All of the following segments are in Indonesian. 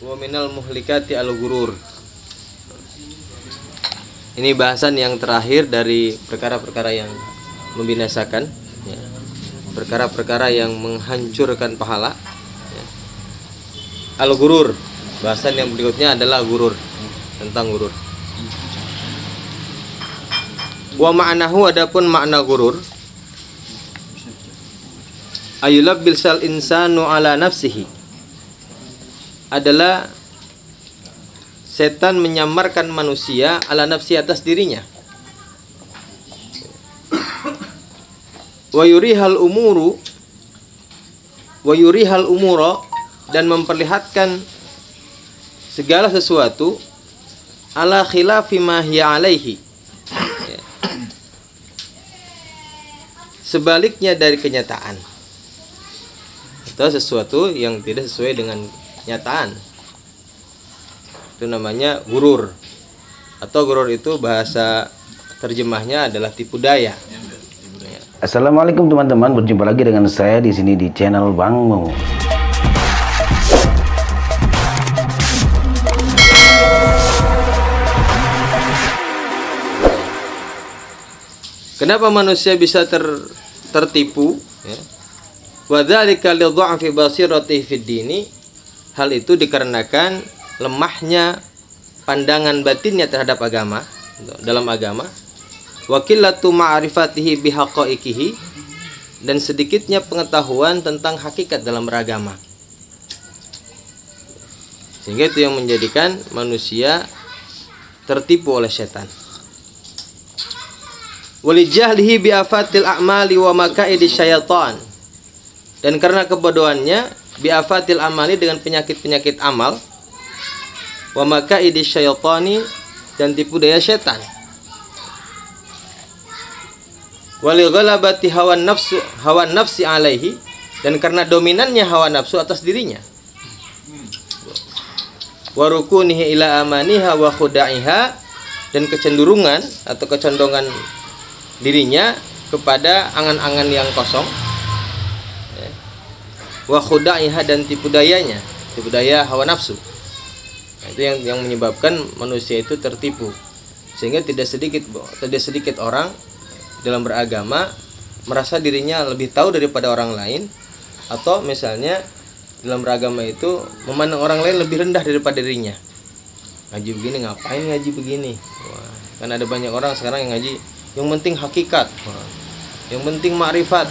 wa minal muhlikati al-ghurur. Ini bahasan yang terakhir dari perkara-perkara yang membinasakan, ya. Perkara-perkara yang menghancurkan pahala, ya. Al-ghurur. Bahasan yang berikutnya adalah gurur, tentang gurur. Wa ma'nahu, adapun makna gurur, ayulabbil sal insanu ala nafsihi, adalah setan menyamarkan manusia ala nafsi, atas dirinya. Wa yurihal umuro, dan memperlihatkan segala sesuatu ala khilafi ma hiya alaihi, sebaliknya dari kenyataan, atau sesuatu yang tidak sesuai dengan kenyataan. Itu namanya gurur. Atau gurur itu bahasa terjemahnya adalah tipu daya. Assalamualaikum teman-teman, berjumpa lagi dengan saya di sini di channel Bang Mo. Kenapa manusia bisa tertipu? Ya. Wa dzalika li dha'fi basirati fid dini. Hal itu dikarenakan lemahnya pandangan batinnya terhadap agama, dalam agama. Wa qillatu ma'rifatihi bihaqaiqihi, dan sedikitnya pengetahuan tentang hakikat dalam beragama. Sehingga itu yang menjadikan manusia tertipu oleh setan. Walijahlihi biafatil a'mali wa makaidi syaitan, dan karena kebodohannya biafatil amali, dengan penyakit-penyakit amal, wa makaidi syaitani, dan tipu daya setan. Walighalabati hawan nafsi alaihi, dan karena dominannya hawa nafsu atas dirinya. Warukunihi ila amaniha wa khuda'iha, dan kecenderungan atau kecondongan dirinya kepada angan-angan yang kosong, ya. Wa khuda'iha, dan tipu dayanya, tipu daya hawa nafsu. Nah, itu yang menyebabkan manusia itu tertipu. Sehingga tidak sedikit orang dalam beragama merasa dirinya lebih tahu daripada orang lain, atau misalnya dalam beragama itu memandang orang lain lebih rendah daripada dirinya. Ngaji begini, ngapain ngaji begini? Wah, kan ada banyak orang sekarang yang ngaji yang penting hakikat, yang penting makrifat,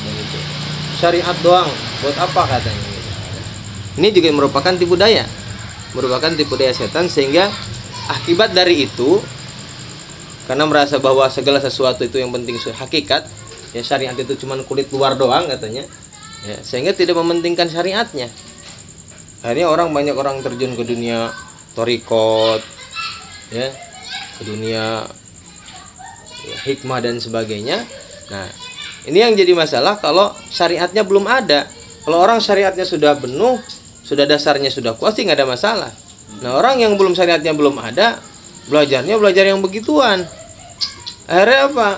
gitu. Syariat doang, buat apa katanya, gitu. Ini juga merupakan tipu daya, setan. Sehingga akibat dari itu, karena merasa bahwa segala sesuatu itu yang penting hakikat, ya syariat itu cuma kulit luar doang katanya, ya, sehingga tidak mementingkan syariatnya. Akhirnya banyak orang terjun ke dunia thariqat, ya, ke dunia hikmah dan sebagainya. Nah, ini yang jadi masalah kalau syariatnya belum ada. Kalau orang syariatnya sudah penuh, sudah dasarnya sudah kuat, sih nggak ada masalah. Nah, orang yang belum syariatnya belum ada, belajar yang begituan. Akhirnya apa?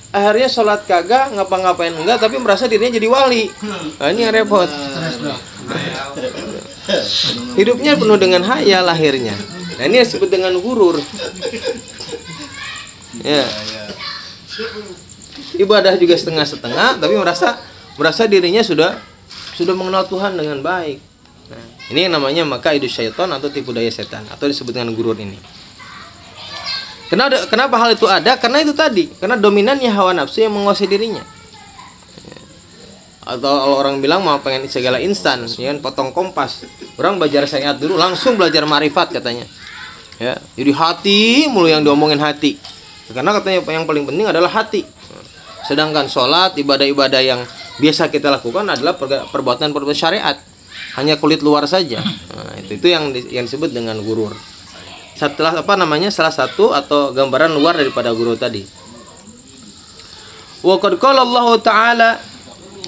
Akhirnya sholat kagak, ngapa-ngapain enggak, tapi merasa dirinya jadi wali. Nah, ini yang repot. Hidupnya penuh dengan hayal akhirnya. Nah, ini disebut dengan gurur. Ya. Ibadah juga setengah-setengah, tapi merasa dirinya sudah mengenal Tuhan dengan baik. Nah, ini yang namanya makaidu syaitan atau tipu daya setan, atau disebut dengan gurur ini. Kenapa hal itu ada? Karena itu tadi, karena dominannya hawa nafsu yang menguasai dirinya. Atau kalau orang bilang mau pengen segala instan, ya kan, potong kompas. Orang belajar syariat dulu, langsung belajar marifat katanya. Ya, jadi hati mulu yang diomongin hati. Karena katanya yang paling penting adalah hati. Sedangkan sholat, ibadah-ibadah yang biasa kita lakukan adalah perbuatan syariat, hanya kulit luar saja. Nah, itu yang disebut dengan gurur. Salah satu atau gambaran luar daripada gurur tadi. Wa qad qala Allah Ta'ala,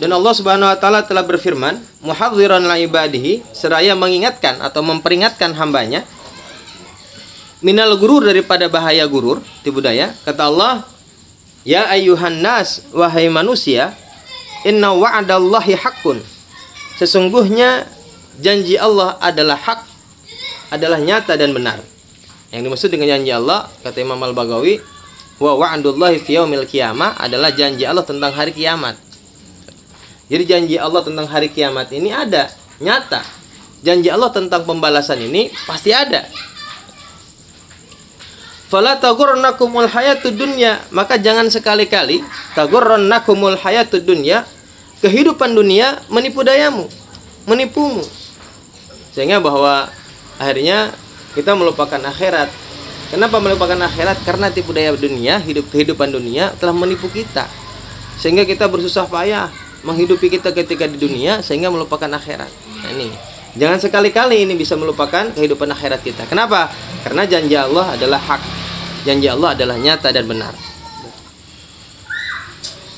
dan Allah Subhanahu wa taala telah berfirman, muhadziran li ibadihi, seraya mengingatkan atau memperingatkan hambanya, minal gurur, daripada bahaya gurur, tipu daya. Kata Allah, ya ayyuhan nas, wahai manusia, inna wa'dallahi haqqun, sesungguhnya janji Allah adalah hak. adalah nyata dan benar. Yang dimaksud dengan janji Allah, kata Imam Al-Baghawi, wa wa'dullahi fi yaumil qiyamah adalah janji Allah tentang hari kiamat. Jadi janji Allah tentang hari kiamat ini ada, nyata. Janji Allah tentang pembalasan ini pasti ada. Fala taghurrannakumul hayatud dunya, maka jangan sekali-kali taghurrannakumul hayatud dunya, kehidupan dunia menipu dayamu, menipumu. Sehingga bahwa akhirnya kita melupakan akhirat. Kenapa melupakan akhirat? Karena tipu daya dunia, kehidupan dunia telah menipu kita. Sehingga kita bersusah payah menghidupi kita ketika di dunia sehingga melupakan akhirat. Nah, ini jangan sekali-kali ini bisa melupakan kehidupan akhirat kita. Kenapa? Karena janji Allah adalah hak. Janji Allah adalah nyata dan benar.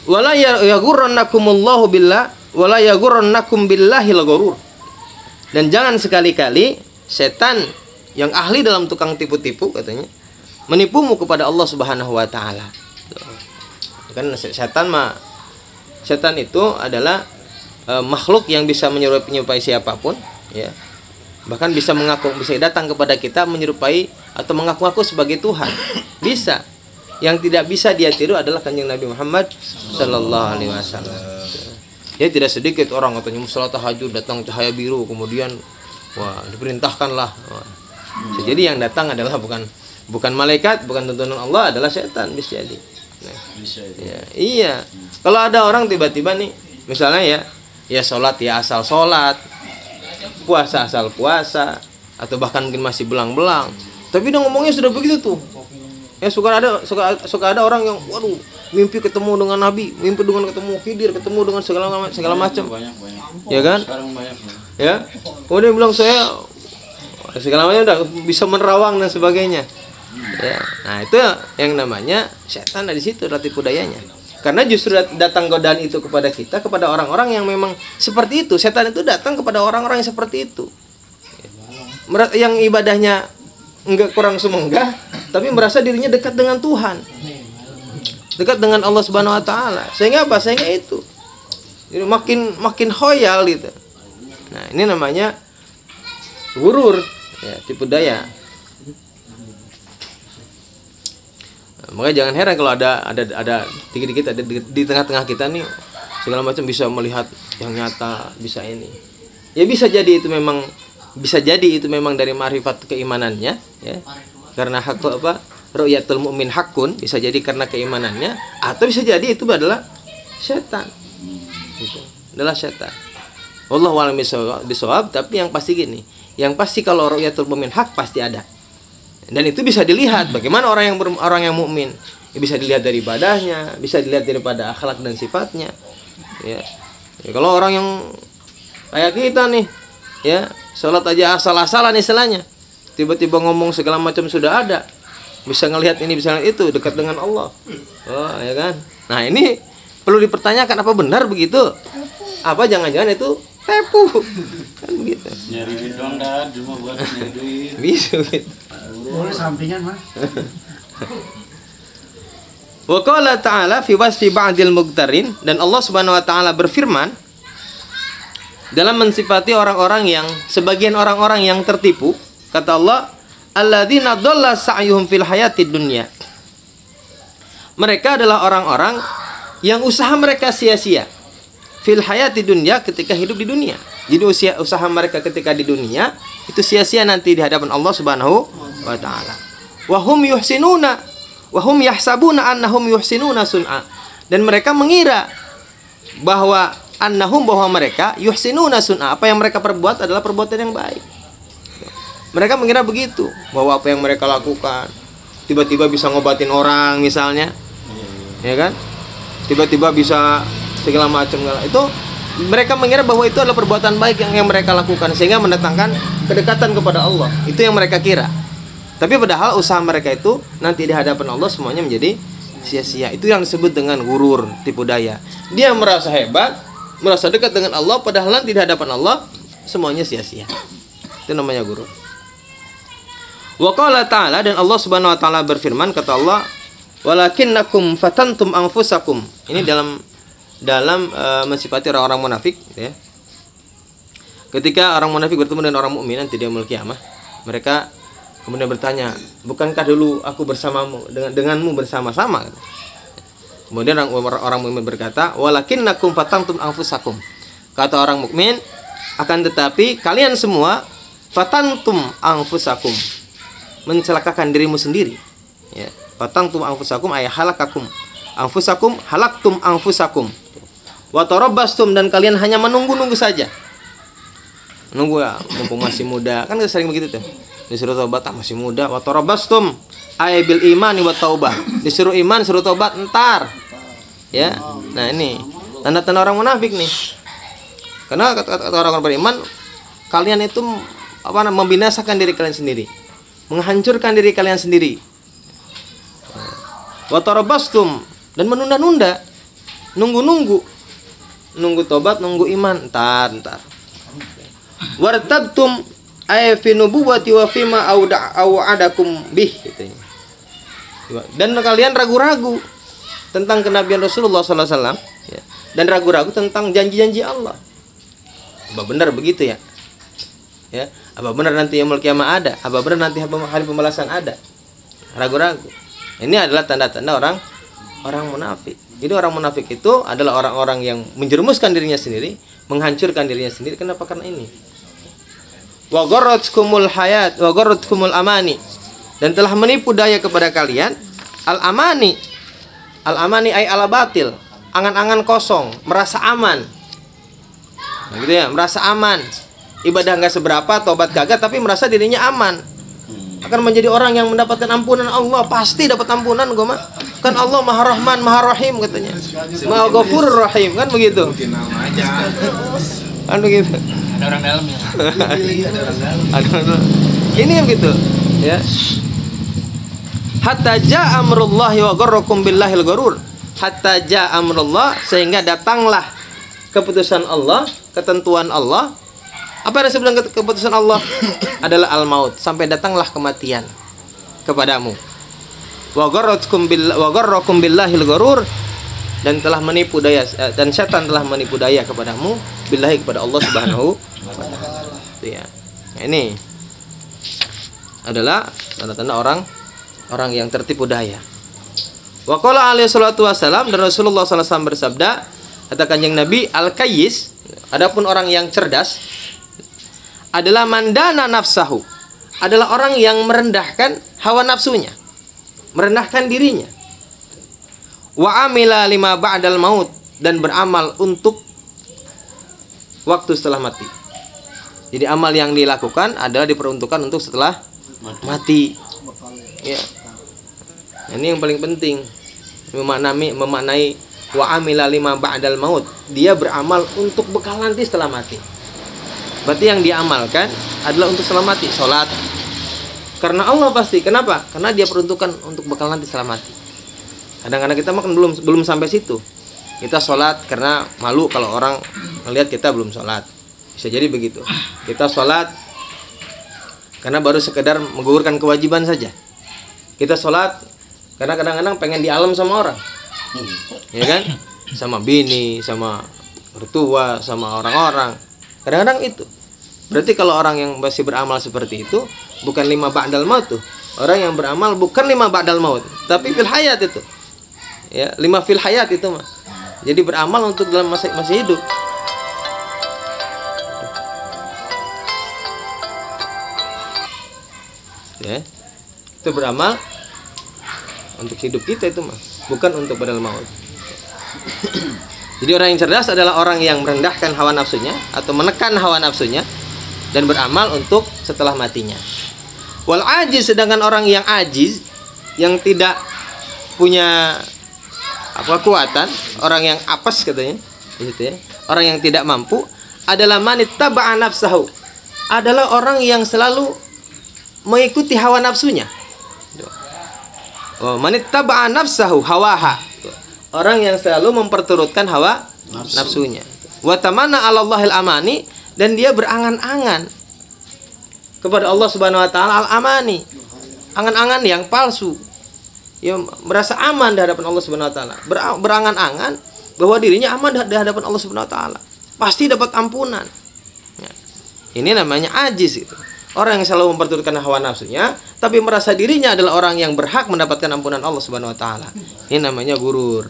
Wala yaghurrannakumullahu billah wala yaghurrannakum billahil ghurur. Dan jangan sekali-kali setan yang ahli dalam tukang tipu-tipu katanya menipumu kepada Allah Subhanahu wa taala. Kan setan itu adalah makhluk yang bisa menyerupai siapapun, ya. Bahkan bisa datang kepada kita menyerupai atau mengaku-ngaku sebagai Tuhan. Bisa. Yang tidak bisa dia tiru adalah Kanjeng Nabi Muhammad sallallahu alaihi wasallam. Ya, tidak sedikit orang katanya salat tahajud datang cahaya biru, kemudian wah, diperintahkanlah. Jadi yang datang adalah bukan malaikat, bukan tuntunan Allah, adalah setan bisa jadi. Nah, ya, iya. Kalau ada orang tiba-tiba nih, misalnya ya salat ya asal salat, puasa asal puasa, atau bahkan mungkin masih belang-belang, tapi dia ngomongnya sudah begitu tuh. Ya suka ada orang yang waduh mimpi ketemu dengan Nabi, mimpi dengan ketemu Khidir, ketemu dengan segala macam. Banyak. Ya kan? Ya. Kemudian bilang saya segala macam udah bisa menerawang dan sebagainya. Ya. Nah, itu yang namanya setan di situ, tipu dayanya. Karena justru datang godaan itu kepada kita, kepada orang-orang yang memang seperti itu. Setan itu datang kepada orang-orang yang seperti itu. Yang ibadahnya enggak kurang semenggah, tapi merasa dirinya dekat dengan Tuhan, dekat dengan Allah Subhanahu wa taala. Sehingga apa? Sehingga itu jadi makin khoyal gitu. Nah, ini namanya gurur, ya, tipu daya. Makanya jangan heran kalau ada dikit-dikit ada di tengah-tengah kita nih segala macam bisa melihat yang nyata, bisa ini. Ya bisa jadi itu memang dari ma'rifat keimanannya, ya. Karena hak ru'yatul mu'min hakun, bisa jadi karena keimanannya, atau bisa jadi itu adalah setan. Itu adalah setan. Wallahu a'lam bishawab, tapi yang pasti gini, yang pasti kalau ru'yatul mu'min hak pasti ada. Dan itu bisa dilihat bagaimana orang yang mukmin. Ya, bisa dilihat dari ibadahnya, bisa dilihat daripada akhlak dan sifatnya. Ya. Kalau orang yang kayak kita nih, ya, sholat aja asal-asalan istilahnya, tiba-tiba ngomong segala macam sudah ada, bisa ngelihat ini, bisa ngelihat itu, dekat dengan Allah. Oh, ya kan? Nah, ini perlu dipertanyakan, apa benar begitu? Apa jangan-jangan itu tepu? Kan begitu. Nyari duit doang dah, cuma buat nyari duit. Bisa gitu. Boleh sampingan mah. Wa qala ta'ala fi wasfi ba'dil mughtarin, dan Allah Subhanahu wa taala berfirman dalam mensifati sebagian orang-orang yang tertipu. Kata Allah, alladzina dhalla sa'yuhum fil hayatid dunya. Mereka adalah orang-orang yang usaha mereka sia-sia fil hayatid dunya, ketika hidup di dunia. Jadi usaha mereka ketika di dunia itu sia-sia nanti di hadapan Allah Subhanahu wa taala. Wa hum yahsabuna annahum yuhsinuna sun'a. Dan mereka mengira bahwa mereka yuhsinuna sun'a, apa yang mereka perbuat adalah perbuatan yang baik. Mereka mengira begitu, bahwa apa yang mereka lakukan tiba-tiba bisa ngobatin orang misalnya, ya kan? Tiba-tiba bisa segala macam. Itu mereka mengira bahwa itu adalah perbuatan baik yang mereka lakukan, sehingga mendatangkan kedekatan kepada Allah. Itu yang mereka kira. Tapi padahal usaha mereka itu nanti di hadapan Allah semuanya menjadi sia-sia. Itu yang disebut dengan gurur, tipu daya. Dia merasa hebat, merasa dekat dengan Allah, padahal nanti di hadapan Allah semuanya sia-sia. Itu namanya gurur. Wa qala ta'ala, dan Allah Subhanahu wa taala berfirman, kata Allah, walakinnakum fatantum anfusakum. Ini dalam mensifati orang-orang munafik, ya. Ketika orang munafik bertemu dengan orang mukmin nanti di yaumul qiyamah, Mereka kemudian bertanya, bukankah dulu aku bersamamu denganmu bersama-sama? Kemudian orang mukmin berkata, walakinnakum fatantum anfusakum. Kata orang mukmin, akan tetapi kalian semua fatantum anfusakum, mencelakakan dirimu sendiri. Ya, fatantum anfusakum ay halakakum. Anfusakum halaktum anfusakum. Wa tarabbastum, dan kalian hanya menunggu-nunggu saja. Menunggu ya, mumpung masih muda. Kan sering begitu tuh. Disuruh tobat masih muda. Wa tarabbastum ay bil imani wa taubah. Disuruh iman, suruh tobat entar. Ya. Nah, ini tanda-tanda orang munafik nih. Karena kata orang beriman, kalian itu membinasakan diri kalian sendiri, menghancurkan diri kalian sendiri. Wa tarabbastum, dan menunda-nunda, nunggu tobat, nunggu iman, entar. Wartabtum ay fi nubuwati wa fima au'adakum bih, gitu. Dan kalian ragu-ragu tentang kenabian Rasulullah SAW, ya, dan ragu-ragu tentang janji-janji Allah. Apa benar begitu ya? Ya, apa benar nanti yaumul kiamah ada? Apa benar nanti hari pembalasan ada? Ragu-ragu. Ini adalah tanda-tanda orang munafik. Jadi orang munafik itu adalah orang-orang yang menjerumuskan dirinya sendiri, menghancurkan dirinya sendiri. Kenapa? Karena ini. Wa gharratkumul hayat wa gharratkumul amani, dan telah menipu daya kepada kalian al-amani. Al-amani ay ala batil, angan-angan kosong, merasa aman. Nah, gitu ya, merasa aman. Ibadah nggak seberapa, tobat gagal, tapi merasa dirinya aman. Akan menjadi orang yang mendapatkan ampunan Allah, pasti dapat ampunan gue mah. Kan Allah Maha Rahman, Maha Rahim katanya. Maha Ghafurur Rahim, kan begitu. Kan begitu. Ada orang dalam ya. Ada orang dalam. Ini yang gitu, ya. Hatta ja'a amrullahi wa gharrakum billahil gharur. Hatta ja'a amrullah, sehingga datanglah keputusan Allah, ketentuan Allah. Apa yang sebelum keputusan Allah? Adalah al-maut, sampai datanglah kematian kepadamu. Wa gharrakum billahil gharur, dan telah menipu daya, dan setan telah menipu daya kepadamu billahi, kepada Allah Subhanahu wa taala. Ya. Nah, ini adalah tanda-tanda orang yang tertipu daya. Wa qala alaihi salatu wasalam, dan Rasulullah SAW bersabda, kata Kanjeng Nabi, al-kayyis, adapun orang yang cerdas adalah mandana nafsahu, adalah orang yang merendahkan hawa nafsunya, merendahkan dirinya. Wa amila lima ba'dal maut, dan beramal untuk waktu setelah mati. Jadi amal yang dilakukan adalah diperuntukkan untuk setelah mati. Ya. Ini yang paling penting, memaknai wa amila lima ba'dal maut, dia beramal untuk bekal nanti setelah mati. Berarti yang dia amalkan adalah untuk setelah mati, sholat karena Allah pasti. Kenapa? Karena dia peruntukan untuk bekal nanti setelah mati. Kadang-kadang kita makan belum sampai situ, kita sholat karena malu kalau orang melihat kita belum sholat, bisa jadi begitu. Kita sholat karena baru sekedar menggugurkan kewajiban saja. Kita sholat karena kadang-kadang pengen di alam sama orang, ya kan, sama bini, sama mertua, sama orang-orang. Kadang-kadang itu. Berarti kalau orang yang masih beramal seperti itu, bukan lima ba'dal maut tuh. Orang yang beramal bukan lima ba'dal maut, tapi fil hayat itu. Ya, lima fil hayat itu mah. Jadi beramal untuk dalam masih hidup. Ya. Itu beramal untuk hidup kita itu mah, bukan untuk badal maut. Jadi orang yang cerdas adalah orang yang merendahkan hawa nafsunya atau menekan hawa nafsunya dan beramal untuk setelah matinya. Wal ajiz, sedangkan orang yang ajiz, yang tidak punya kekuatan, orang yang apes katanya, gitu ya. Orang yang tidak mampu adalah manittaba'a nafsahu, adalah orang yang selalu mengikuti hawa nafsunya. Manittaba'a nafsahu hawaha, orang yang selalu memperturutkan hawa nafsunya. Wa tamanna 'alallahil amani, dan dia berangan-angan kepada Allah Subhanahu wa taala al-amani, angan-angan yang palsu. Ya, merasa aman di hadapan Allah Subhanahu wa taala, berangan-angan bahwa dirinya aman di hadapan Allah Subhanahu wa taala, pasti dapat ampunan. Ya. Ini namanya ajiz itu. orang yang selalu memperturutkan hawa nafsunya, tapi merasa dirinya adalah orang yang berhak mendapatkan ampunan Allah Subhanahu wa taala. Ini namanya gurur.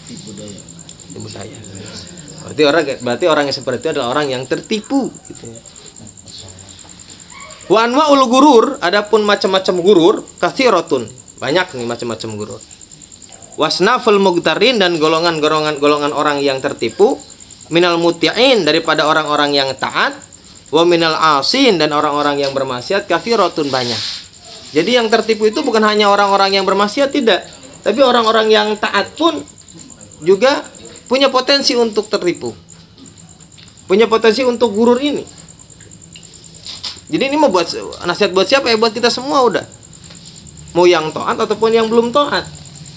Tipu daya. Berarti orang yang seperti itu adalah orang yang tertipu gitu ya. Wa anwa'ul gurur, adapun macam-macam gurur, katsiratun. Banyak nih macam-macam gurur. Wasnaful mugtarin, dan golongan orang yang tertipu, minal muti'in, daripada orang-orang yang taat, wa minal asin, dan orang-orang yang bermaksiat, katsiratun, banyak. Jadi yang tertipu itu bukan hanya orang-orang yang bermaksiat, tidak, tapi orang-orang yang taat pun juga punya potensi untuk tertipu. Punya potensi untuk gurur ini. Jadi ini mau buat nasihat buat siapa ya? Buat kita semua udah. Mau yang taat ataupun yang belum taat.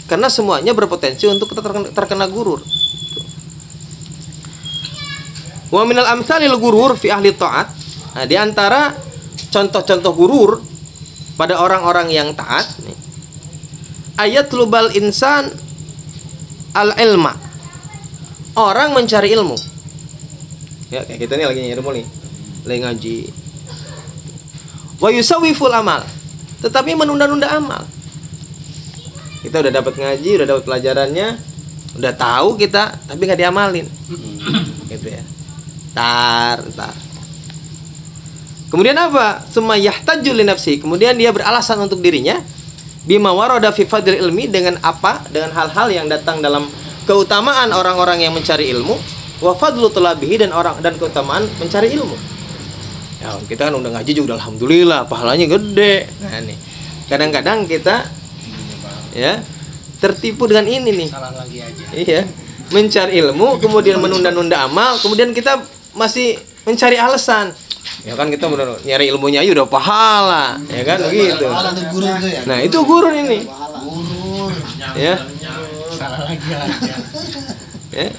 Karena semuanya berpotensi untuk terkena gurur. Wa minal amsalil gurur fi ahli taat. Nah, di antara contoh-contoh gurur pada orang-orang yang taat nih. Ayatlubal insan al-ilma. Orang mencari ilmu. Ya, kayak kita nih lagi ilmu nih. Lagi ngaji. Wa yusawwiful amal, tetapi menunda-nunda amal. Kita udah dapat ngaji, udah dapat pelajarannya, udah tahu kita, tapi nggak diamalin. Gitu ya. Tar. Kemudian apa? Summa yahtaju li nafsi, kemudian dia beralasan untuk dirinya bima warada fi fadlil ilmi, dengan apa? Dengan hal-hal yang datang dalam keutamaan orang-orang yang mencari ilmu, wa fadlu talabihi, dan keutamaan mencari ilmu. Ya, kita kan udah ngaji juga alhamdulillah, pahalanya gede. Nah nih, kadang-kadang kita ya tertipu dengan ini nih. Salah lagi aja. Iya, mencari ilmu kemudian menunda-nunda amal, kemudian kita masih mencari alasan. Ya kan kita benar nyari ilmunya aja udah pahala, ya kan begitu. Nah, itu gurur ini. Ya. Salah lagi aja. Ya.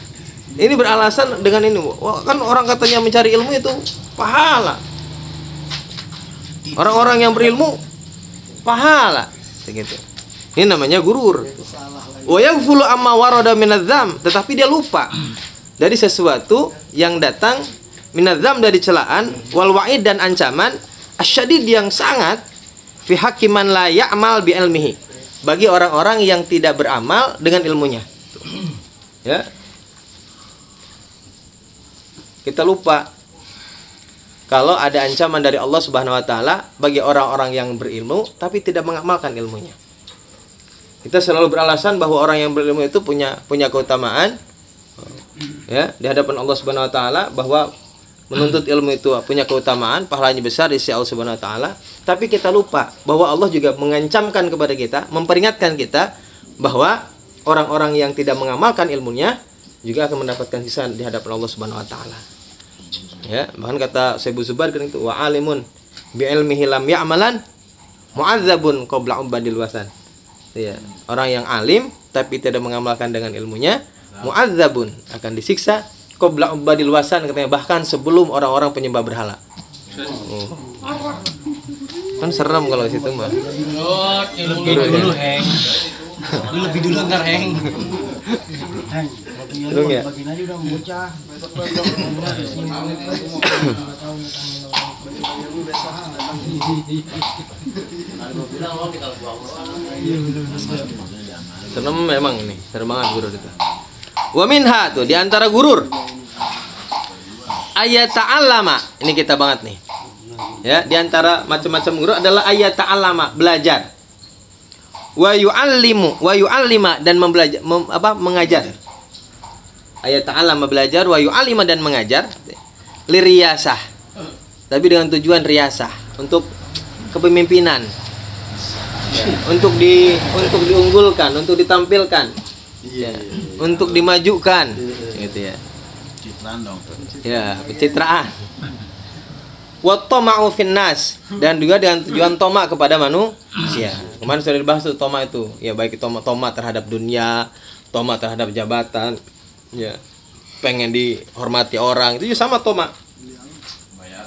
Ini beralasan dengan ini. Wah, kan orang katanya mencari ilmu itu pahala. Orang-orang yang berilmu pahala, begitu. Ini namanya gurur. Wa yaghfulu amma warada minadz-dzam, tetapi dia lupa dari sesuatu yang datang minadz-dzam, dari celaan, wal wa'id, dan ancaman asyadid, yang sangat fi haqqi man la ya'mal bi ilmihi, bagi orang-orang yang tidak beramal dengan ilmunya. Ya. Kita lupa kalau ada ancaman dari Allah Subhanahu wa taala bagi orang-orang yang berilmu tapi tidak mengamalkan ilmunya. Kita selalu beralasan bahwa orang yang berilmu itu punya keutamaan ya di hadapan Allah Subhanahu wa taala, bahwa menuntut ilmu itu punya keutamaan, pahalanya besar di sisi Allah Subhanahu wa taala, tapi kita lupa bahwa Allah juga mengancamkan kepada kita, memperingatkan kita bahwa orang-orang yang tidak mengamalkan ilmunya juga akan mendapatkan hisab di hadapan Allah Subhanahu wa taala. Ya, bahkan kata Syekh Zubair kan itu, wa alimun bi ilmihi lam ya'malan mu'adzabun qabla ubadil wasan. Ya, orang yang alim tapi tidak mengamalkan dengan ilmunya, mu'adzabun, akan disiksa qabla ubadil wasan, katanya bahkan sebelum orang-orang penyembah berhala. Kan serem kalau situ mah. Dulu heng. Lebih dulu ntar heng. Heng. Dong ya. Bagian aja udah bocah. Serem memang nih, serem banget gurur itu. Wa minha, tuh di antara gurur. Ayat ta'allama, ini kita banget nih. Ya, di antara macam-macam gurur adalah ayat ta'allama, belajar. Wa yu'allima, dan mengajar. Ayat ta'allama, belajar, wa yu'allima, dan mengajar. Liriyasah, tapi dengan tujuan riyasah, untuk kepemimpinan. Ya, untuk diunggulkan, untuk ditampilkan. Ya, untuk dimajukan. Gitu ya. Citraan dong. Ya, pencitraan. Wa tama'u finnas, dan juga dengan tujuan toma kepada manusia. Kemarin sudah dibahas tuh toma itu. Ya, baik toma terhadap dunia, toma terhadap jabatan, ya, pengen dihormati orang, itu juga sama toma.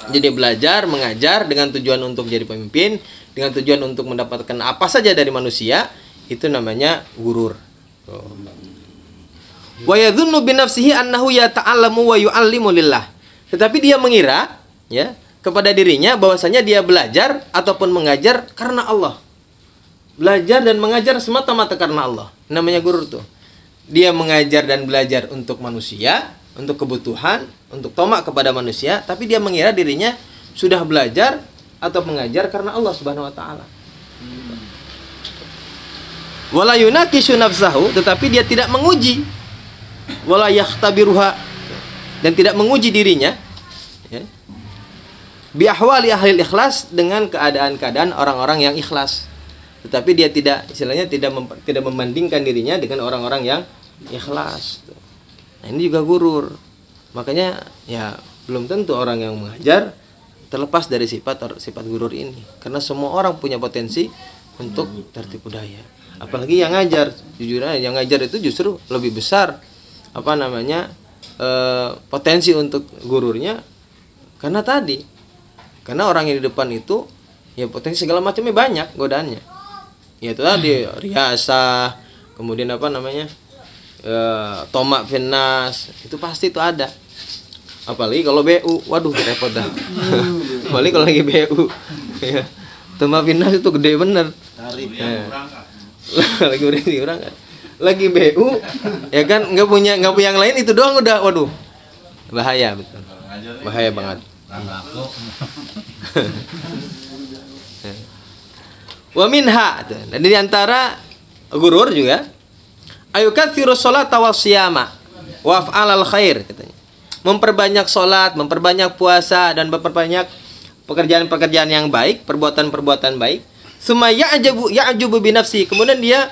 Jadi belajar, mengajar dengan tujuan untuk jadi pemimpin, dengan tujuan untuk mendapatkan apa saja dari manusia, itu namanya gurur. Wa yadhunnu bi nafsihi annahu yata'allamu wa yu'allimu lillah. Tetapi dia mengira ya, kepada dirinya bahwasanya dia belajar ataupun mengajar karena Allah. Belajar dan mengajar semata-mata karena Allah. Namanya gurur tuh. Dia mengajar dan belajar untuk manusia, untuk kebutuhan, untuk tomak kepada manusia, tapi dia mengira dirinya sudah belajar atau mengajar karena Allah Subhanahu wa taala. Wala yunakishu nafsahu, tetapi dia tidak menguji. Wala yakhtabiruha, dan tidak menguji dirinya, ya. Bi ahwali ahli ikhlas, dengan keadaan-keadaan orang-orang yang ikhlas. Tetapi dia tidak, istilahnya tidak membandingkan dirinya dengan orang-orang yang ikhlas. Nah, ini juga gurur. Makanya ya belum tentu orang yang mengajar terlepas dari sifat gurur ini. Karena semua orang punya potensi untuk tertipu daya. Apalagi yang ngajar. Jujur aja, yang ngajar itu justru lebih besar potensi untuk gururnya. Karena orang yang di depan itu ya potensi segala macamnya banyak godaannya. Ya itu tadi riasa, kemudian tomak finnas, itu pasti itu ada. Apalagi kalau BU, waduh repot dah. Apalagi kalau lagi BU, ya, tomak finnas itu gede bener. Lagi berangkat, lagi BU, ya kan nggak punya yang lain, itu doang udah, waduh bahaya betul, bahaya banget. Wa minha, dan di antara gurur juga ayukatsiru sholata wa siyama wa af'alal khair, katanya. Memperbanyak salat, memperbanyak puasa, dan memperbanyak pekerjaan-pekerjaan yang baik, perbuatan-perbuatan baik. Summa ya'jubu bi nafsi, kemudian dia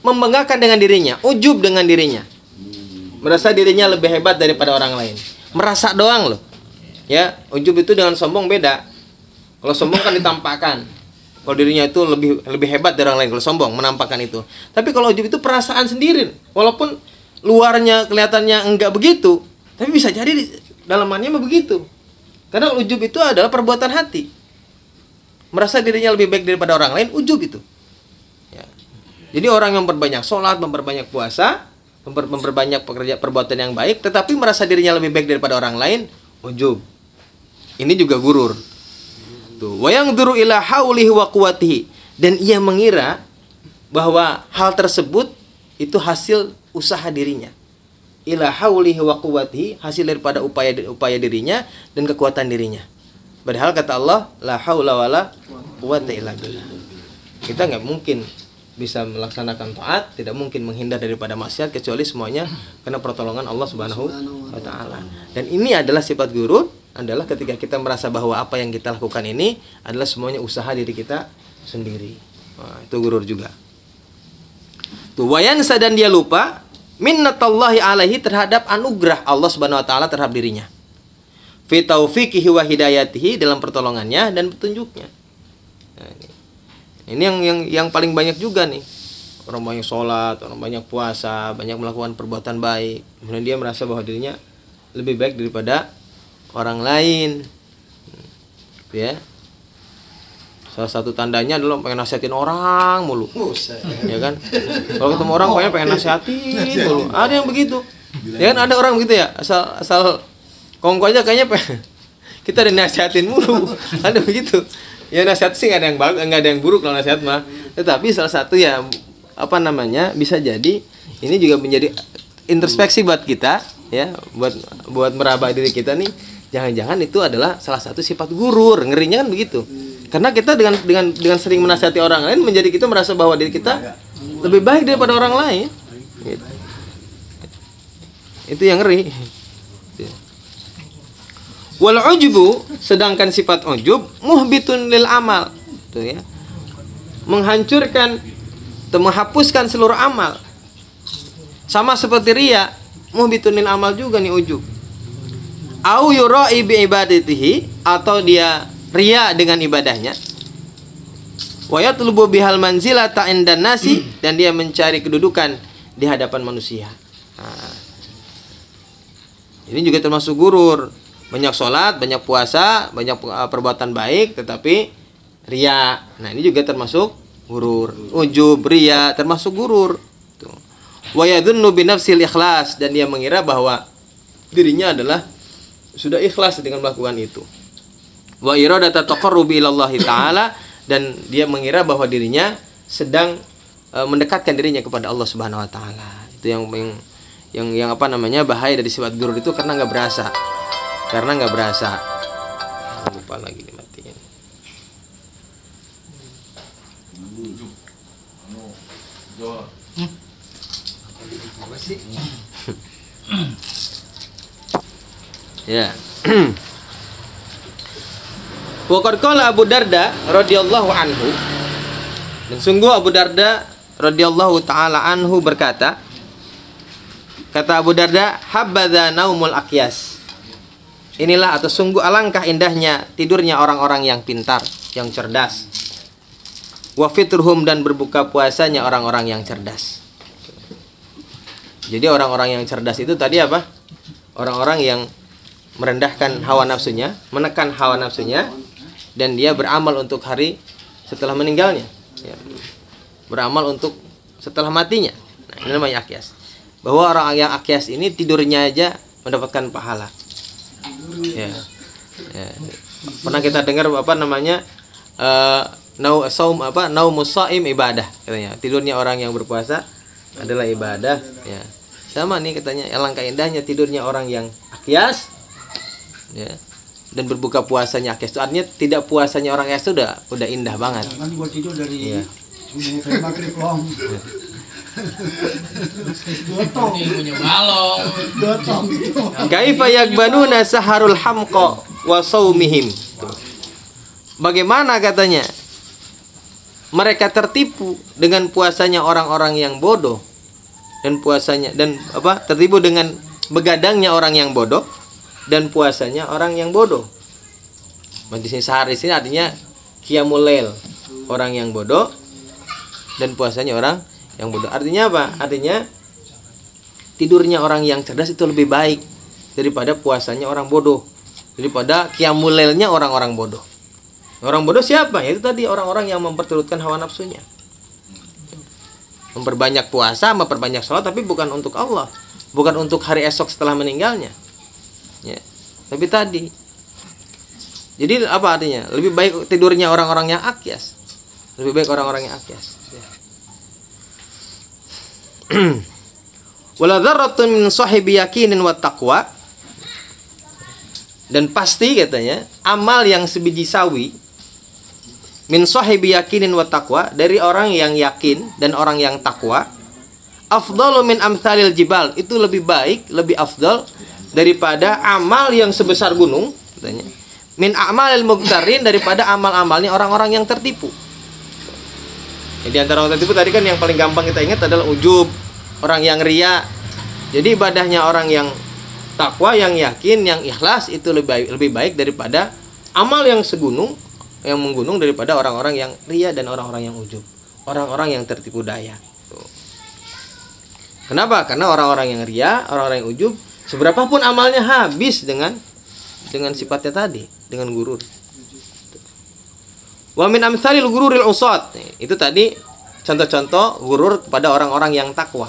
membanggakan dengan dirinya, ujub dengan dirinya. Merasa dirinya lebih hebat daripada orang lain. Merasa doang loh. Ya, ujub itu dengan sombong beda. Kalau sombong kan ditampakkan. Kalau dirinya itu lebih hebat dari orang lain, kalau sombong menampakkan itu. Tapi kalau ujub itu perasaan sendiri, walaupun luarnya kelihatannya enggak begitu, tapi bisa jadi dalamannya begitu. Karena ujub itu adalah perbuatan hati. Merasa dirinya lebih baik daripada orang lain, ujub itu. Ya. Jadi orang yang memperbanyak sholat, memperbanyak puasa, memperbanyak perbuatan yang baik, tetapi merasa dirinya lebih baik daripada orang lain, ujub. Ini juga gurur. Wa yanzuru ila haulihi wa quwwatihi, dan ia mengira bahwa hal tersebut itu hasil usaha dirinya. Ila haulihi wa quwwatihi, hasil daripada upaya dirinya dan kekuatan dirinya. Padahal kata Allah, la haula wala quwwata illa billah. Kita nggak mungkin bisa melaksanakan taat, tidak mungkin menghindar daripada maksiat kecuali semuanya karena pertolongan Allah Subhanahu wa taala. Dan ini adalah sifat gurur, adalah ketika kita merasa bahwa apa yang kita lakukan ini adalah semuanya usaha diri kita sendiri. Nah, itu gurur juga. Tuh, wayansa, dan dia lupa minnatallahi alaihi, terhadap anugerah Allah Subhanahu wa taala terhadap dirinya. Fi taufiqihi wa hidayatihi, dalam pertolongannya dan petunjuknya. Nah, ini yang paling banyak juga nih. Orang banyak sholat, orang banyak puasa, banyak melakukan perbuatan baik, kemudian dia merasa bahwa dirinya lebih baik daripada orang lain, ya. Salah satu tandanya adalah pengen nasihatin orang mulu, ya kan? Kalau ketemu orang pengen nasihatin mulu. Ada yang begitu, ya kan? Ada orang begitu ya, asal kongko aja kayaknya kita dinasihatin mulu. Ada begitu. Ya nasihat sih nggak ada yang bagus, nggak ada yang buruk kalau nasihat mah. Tetapi salah satu ya bisa jadi ini juga menjadi introspeksi buat kita, ya, buat meraba diri kita nih. Jangan-jangan itu adalah salah satu sifat gurur. Ngerinya kan begitu. Karena kita dengan sering menasihati orang lain, menjadi kita merasa bahwa diri kita lebih baik daripada orang lain. Gitu. Itu yang ngeri. Wal ujubu, sedangkan sifat ujub muhbitun lil amal. Tuh ya. Menghancurkan atau menghapuskan seluruh amal. Sama seperti riya, muhbitun lil amal juga nih ujub. Au yura'i bi ibadatihi, atau dia riya dengan ibadahnya. Wa yatlubu bihal manzilata indan nasi, dan dia mencari kedudukan di hadapan manusia. Nah, ini juga termasuk gurur. Banyak sholat, banyak puasa, banyak perbuatan baik, tetapi riya. Nah, ini juga termasuk gurur. Ujub, riya, termasuk gurur. Wa yadhunnu bi nafsil ikhlas, dan dia mengira bahwa dirinya adalah sudah ikhlas dengan melakukan itu. Wa iradata taqarrubi ilallahi ta'ala, dan dia mengira bahwa dirinya sedang mendekatkan dirinya kepada Allah Subhanahu wa taala. Itu yang apa namanya bahaya dari sifat gurur itu, karena nggak berasa. Lupa lagi dimatiin. Ya. Wa qad qala Abu Darda radhiyallahu anhu, dan sungguh Abu Darda radhiyallahu taala anhu berkata, kata Abu Darda, habadza naumul aqyas. Inilah atau sungguh alangkah indahnya tidurnya orang-orang yang pintar, yang cerdas. Wa fitruhum, dan berbuka puasanya orang-orang yang cerdas. Jadi orang-orang yang cerdas itu tadi apa? Orang-orang yang merendahkan hawa nafsunya, menekan hawa nafsunya, dan dia beramal untuk hari setelah meninggalnya, ya. Beramal untuk setelah matinya. Nah, ini namanya akyas. Bahwa orang yang akyas ini tidurnya aja mendapatkan pahala. Ya. Pernah kita dengar apa namanya naumus shaim ibadah, katanya. Tidurnya orang yang berpuasa adalah ibadah, ya. Sama nih katanya, alangkah indahnya tidurnya orang yang akyas, ya. Dan berbuka puasanya akyas. Itu artinya tidak puasanya orang akyas itu udah indah banget. Kan buat tidur dari subuh maghrib long. Dotong punya balong. Dotong gitu. Kaifa yakbanuna saharul hamqa wa saumihim. Bagaimana katanya mereka tertipu dengan puasanya orang-orang yang bodoh, dan puasanya tertipu dengan begadangnya orang yang bodoh dan puasanya orang yang bodoh. Di sini sehari sini artinya qiyamul lail, orang yang bodoh dan puasanya orang yang bodoh. Artinya apa? Artinya tidurnya orang yang cerdas itu lebih baik daripada puasanya orang bodoh, daripada qiyamul lailnya orang-orang bodoh. Orang bodoh siapa? Yaitu tadi orang-orang yang memperturutkan hawa nafsunya. Memperbanyak puasa, memperbanyak sholat, tapi bukan untuk Allah, bukan untuk hari esok setelah meninggalnya, ya. Tapi tadi, jadi apa artinya? Lebih baik tidurnya orang-orang yang akyas, lebih baik orang-orang yang akyas, ya. Wala dzarratun min sahibi yakinin wa taqwa, dan pasti katanya amal yang sebiji sawi min sahibi yakinin wa taqwa, dari orang yang yakin dan orang yang takwa, afdalu min amsalil jibal, itu lebih baik, lebih afdal daripada amal yang sebesar gunung, katanya. Min a'malil mughtarin, daripada amal-amalnya orang-orang yang tertipu. Di antara orang tertipu tadi kan yang paling gampang kita ingat adalah ujub, orang yang riya. Jadi ibadahnya orang yang takwa, yang yakin, yang ikhlas itu lebih baik daripada amal yang segunung, yang menggunung, daripada orang-orang yang riya dan orang-orang yang ujub, orang-orang yang tertipu daya. Tuh. Kenapa? Karena orang-orang yang riya, orang-orang yang ujub, seberapapun amalnya habis dengan sifatnya tadi, dengan gurur. Wa min amsalil gururil usat. Itu tadi contoh-contoh gurur kepada orang-orang yang takwa.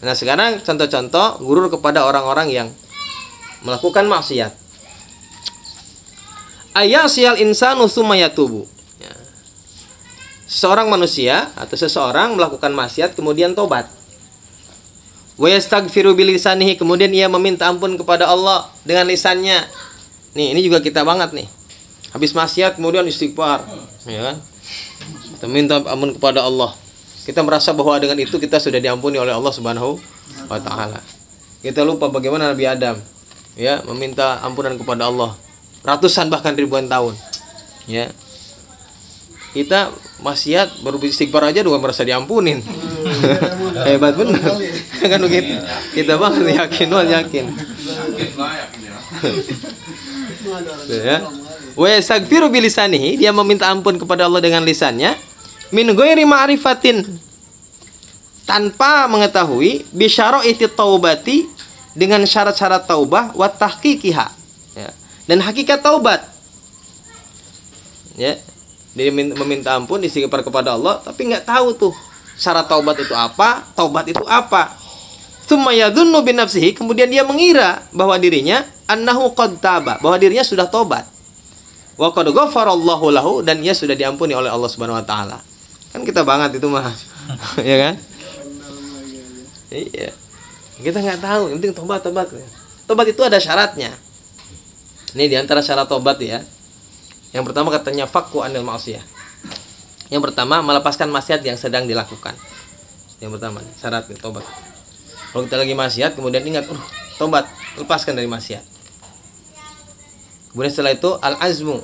Nah, sekarang contoh-contoh gurur kepada orang-orang yang melakukan maksiat. Ayasyal insanu tsumma yatubu. Ya. Seorang manusia atau seseorang melakukan maksiat kemudian tobat. Wa yastaghfiru bilisanihi, kemudian ia meminta ampun kepada Allah dengan lisannya. Nih, ini juga kita banget nih. Habis maksiat kemudian istighfar, ya kan? Kita minta ampun kepada Allah. Kita merasa bahwa dengan itu kita sudah diampuni oleh Allah Subhanahu wa taala. Kita lupa bagaimana Nabi Adam, ya, meminta ampunan kepada Allah ratusan bahkan ribuan tahun, ya. Kita maksiat baru istighfar aja udah merasa diampunin. Hebat benar. Kan begitu. Kita banget yakin. Ya. Wa yastaghfiru bilisanihi, dia meminta ampun kepada Allah dengan lisannya, min ghairi ma'rifatin, tanpa mengetahui, bi syara'iti taubati, dengan syarat-syarat taubah, wa tahqiqiha, ya, dan hakikat taubat. Ya, dia meminta ampun, istighfar kepada Allah, tapi nggak tahu tuh syarat taubat itu apa, taubat itu apa. Tsumma yadhunnu bi nafsihi, kemudian dia mengira bahwa dirinya annahu qad taba, bahwa dirinya sudah tobat. wa qad ghafarallahu lahu, dan ia sudah diampuni oleh Allah Subhanahu wa taala. Kan kita banget itu mah. Ya kan? Iya. Kita nggak tahu, yang penting tobat. Tobat itu ada syaratnya. Ini diantara syarat tobat ya. Yang pertama katanya fakku anil ma'siyah. Yang pertama melepaskan maksiat yang sedang dilakukan. Yang pertama syarat tobat. Kalau kita lagi maksiat kemudian ingat, tobat, lepaskan dari maksiat. Kemudian setelah itu al-azmu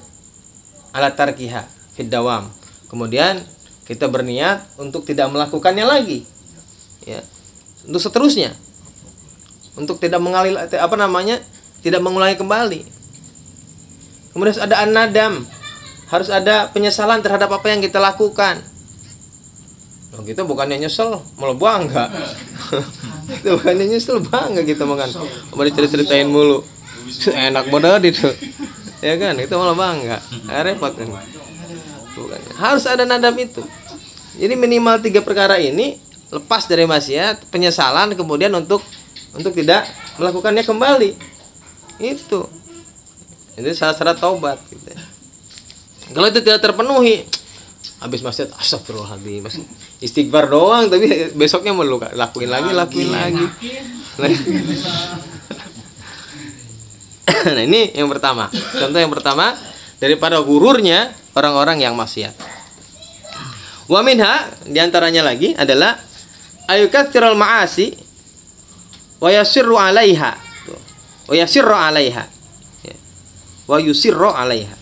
ala tarkiha fid dawam. Kemudian kita berniat untuk tidak melakukannya lagi. Ya. Untuk seterusnya. Untuk tidak tidak mengulangi kembali. Kemudian ada an-nadam. Harus ada penyesalan terhadap apa yang kita lakukan. Nah, kita bukannya nyesel, malah bangga. Kita bukannya nyesel, bangga kita makan. Mau diceritain mulu. Enak banget itu. Ya kan, itu malah bangga. Repot kan. Bukan. Harus ada nadam itu. Jadi minimal 3 perkara ini, lepas dari maksiat, penyesalan, kemudian untuk tidak melakukannya kembali. Itu. Itu syarat taubat gitu. Kalau itu tidak terpenuhi, habis maksiat astagfirullahaladzim, istighfar doang, tapi besoknya mau lakuin lagi. Nah, ini yang pertama. Contoh yang pertama daripada gururnya orang-orang yang maksiat. Wa minha, diantaranya lagi adalah ayukatsiral ma'asi wa yasirru 'alaiha. Wa yasirru 'alaiha. Wa yusirru 'alaiha.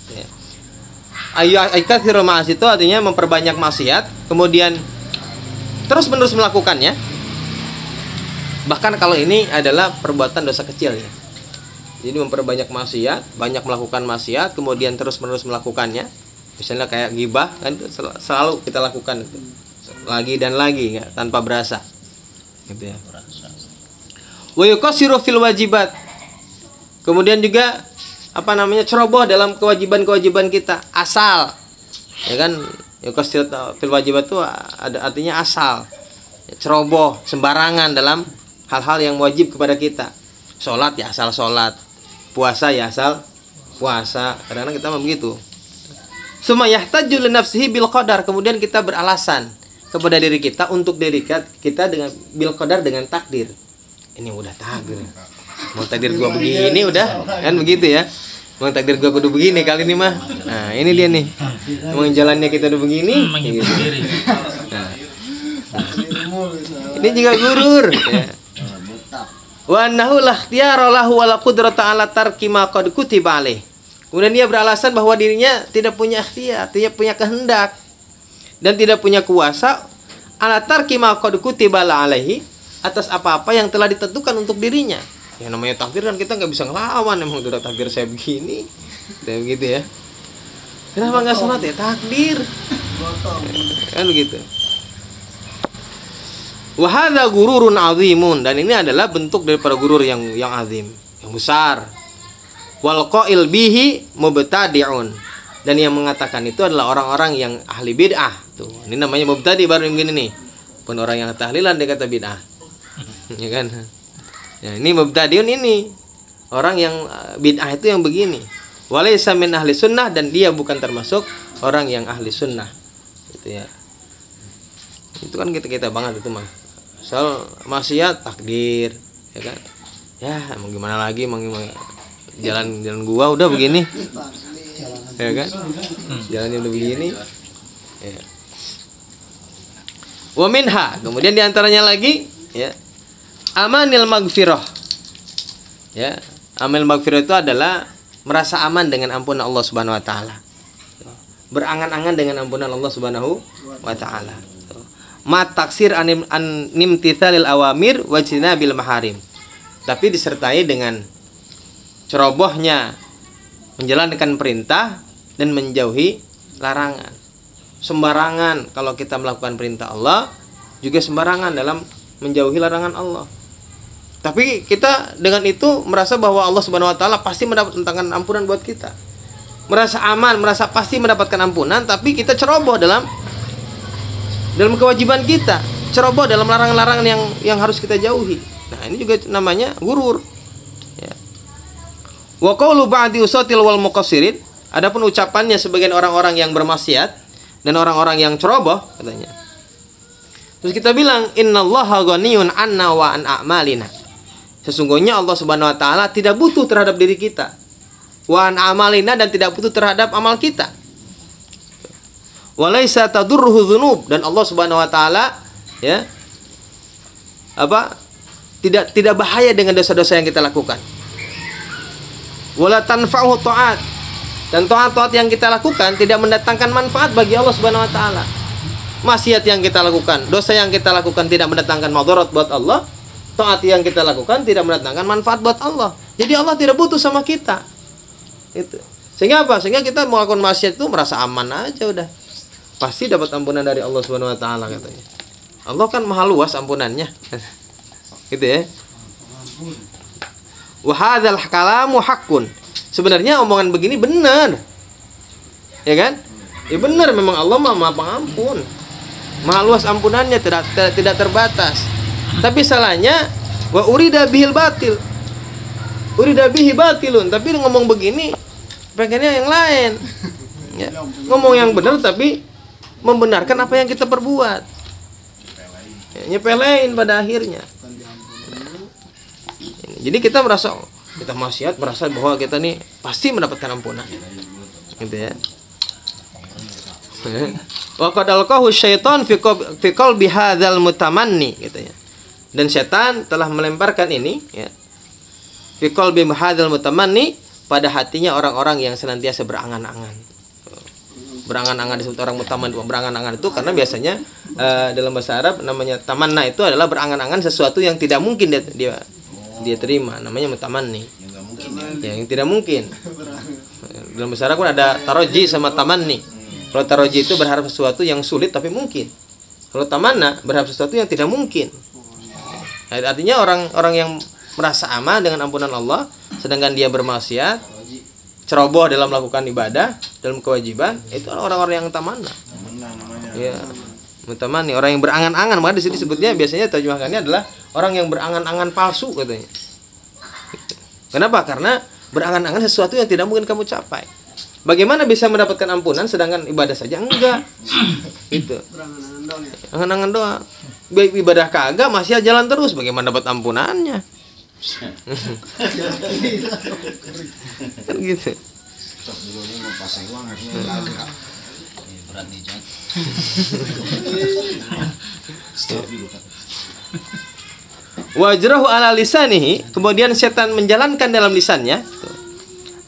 Ayukatsiral ma'asi itu artinya memperbanyak maksiat, kemudian terus-menerus melakukannya. Bahkan kalau ini adalah perbuatan dosa kecil ya. Jadi memperbanyak maksiat, banyak melakukan maksiat, kemudian terus-menerus melakukannya. Misalnya kayak ghibah, kan selalu kita lakukan itu. Lagi dan lagi ya, tanpa berasa. Gitu ya. Wa yuqassiru fil wajibat. Kemudian juga ceroboh dalam kewajiban-kewajiban kita, asal. Ya kan, yuqassiru fil wajibat itu ada artinya asal. Ceroboh, sembarangan dalam hal-hal yang wajib kepada kita. Salat ya asal salat. Puasa ya asal puasa. Kadang-kadang kita memang begitu. Summa yahtaju li nafsihi bil qadar. Kemudian kita beralasan kepada diri kita untuk diri kita dengan bil qadar, dengan takdir. Ini udah takdir. Mau takdir gua begini udah, kan begitu ya. Mau takdir gua kudu begini kali ini mah. Nah, ini dia nih. Mau jalannya kita udah begini gitu. Nah. Ini juga gurur ya. Wa annahu la ikhtiyara lahu wa la qudrata ala tarki ma qad kutiba alaih. Kemudian dia beralasan bahwa dirinya tidak punya ikhtiar, tidak punya kehendak dan tidak punya kuasa ala tarki ma qad kutiba alaihi, atas apa-apa yang telah ditentukan untuk dirinya. Ya namanya takdir kan kita nggak bisa ngelawan, emang udah takdir saya begini. Kayak begitu ya. Kenapa nggak salat ya? Takdir. Kan begitu. Wahada gururun azimun, dan ini adalah bentuk daripada gurur yang azim, yang besar. Wal qail bihi mubtadi'un, dan yang mengatakan itu adalah orang-orang yang ahli bid'ah. Tuh, ini namanya mubtadi baru yang begini nih. Pun orang yang tahlilan dia kata bid'ah. Ya kan? Ya, ini mubtadi'un, ini orang yang bid'ah itu yang begini. Walaysa min ahli sunnah, dan dia bukan termasuk orang yang ahli sunnah. Gitu ya. Itu kan kita banget itu mah. Soal maksiat takdir, ya kan? Ya, mau gimana lagi, mau gimana? Jalan gua udah begini. Ya kan? Jalannya udah begini. Ya. Wa minha, kemudian diantaranya lagi ya, amanil magfirah. Ya, amal magfirah itu adalah merasa aman dengan ampunan Allah Subhanahu wa taala. Berangan-angan dengan ampunan Allah Subhanahu wa taala. Ma taksir nimtithalil awamir wajtinabil maharim. Tapi disertai dengan cerobohnya menjalankan perintah dan menjauhi larangan. Sembarangan kalau kita melakukan perintah Allah, juga sembarangan dalam menjauhi larangan Allah. Tapi kita dengan itu merasa bahwa Allah Subhanahu wa taala pasti mendatangkan ampunan buat kita. Merasa aman, merasa pasti mendapatkan ampunan, tapi kita ceroboh dalam kewajiban kita, ceroboh dalam larangan-larangan yang harus kita jauhi. Nah, ini juga namanya gurur. Ya. Wa qaulu ba'di usatil wal muqassirin, Adapun ucapannya sebagian orang-orang yang bermaksiat dan orang-orang yang ceroboh katanya. Terus kita bilang innallaha ghaniyun 'anna wa an a'malina. Sesungguhnya Allah Subhanahu wa taala tidak butuh terhadap diri kita. Wa an a'malina, dan tidak butuh terhadap amal kita. Walaisa tadurruhu dzunub, dan Allah Subhanahu wa taala ya tidak bahaya dengan dosa-dosa yang kita lakukan. Wala tanfa'uhu ta'at, dan taat-taat yang kita lakukan tidak mendatangkan manfaat bagi Allah Subhanahu wa taala. Maksiat yang kita lakukan, dosa yang kita lakukan tidak mendatangkan madarat buat Allah. Taat yang kita lakukan tidak mendatangkan manfaat buat Allah. Jadi Allah tidak butuh sama kita. Itu. Sehingga apa? Sehingga kita melakukan maksiat itu merasa aman aja udah. Pasti dapat ampunan dari Allah Subhanahu wa taala katanya. Allah kan maha luas ampunannya. Gitu ya. Wa hadzal kalamu haqqun. Sebenarnya omongan begini benar. Ya kan? Ya benar, memang Allah maha pengampun. Maha luas ampunannya, tidak terbatas. Tapi salahnya wa urida bihil batil. Urida bihi batilun, tapi ngomong begini pengennya yang lain. Ya. Ngomong yang benar tapi membenarkan apa yang kita perbuat. Ya, nyepelein pada akhirnya. Jadi kita merasa kita maksiat, merasa bahwa kita nih pasti mendapatkan ampunan. Gitu ya. Wa qad alqahu syaitan fi qalbi hadzal mutamanni gitu ya. Dan setan telah melemparkan ini ya. Fi qalbi hadzal mutamanni, pada hatinya orang-orang yang senantiasa berangan-angan. Berangan-angan disebut orang mutamanni. Berangan-angan itu karena biasanya dalam bahasa Arab namanya tamanna, itu adalah berangan-angan sesuatu yang tidak mungkin dia terima, namanya mutamanni. Yang tidak mungkin. Dalam bahasa Arab pun ada taroji sama tamanni. Kalau taroji itu berharap sesuatu yang sulit tapi mungkin. Kalau tamanna berharap sesuatu yang tidak mungkin. Artinya orang yang merasa aman dengan ampunan Allah, sedangkan dia bermaksiat, ceroboh dalam melakukan ibadah, dalam kewajiban, itu orang-orang yang tamanna. Ya, mutamanni, orang yang berangan-angan. Maka di sini disebutnya biasanya terjemahannya adalah orang yang berangan-angan palsu katanya. Kenapa? Karena berangan-angan sesuatu yang tidak mungkin kamu capai. Bagaimana bisa mendapatkan ampunan sedangkan ibadah saja enggak? Itu. Angan-angan doang. Ibadah kagak, masih jalan terus, bagaimana dapat ampunannya? Kan gitu. Berat nih, Jan. Wajrahu ala lisanihi, kemudian setan menjalankan dalam lisannya,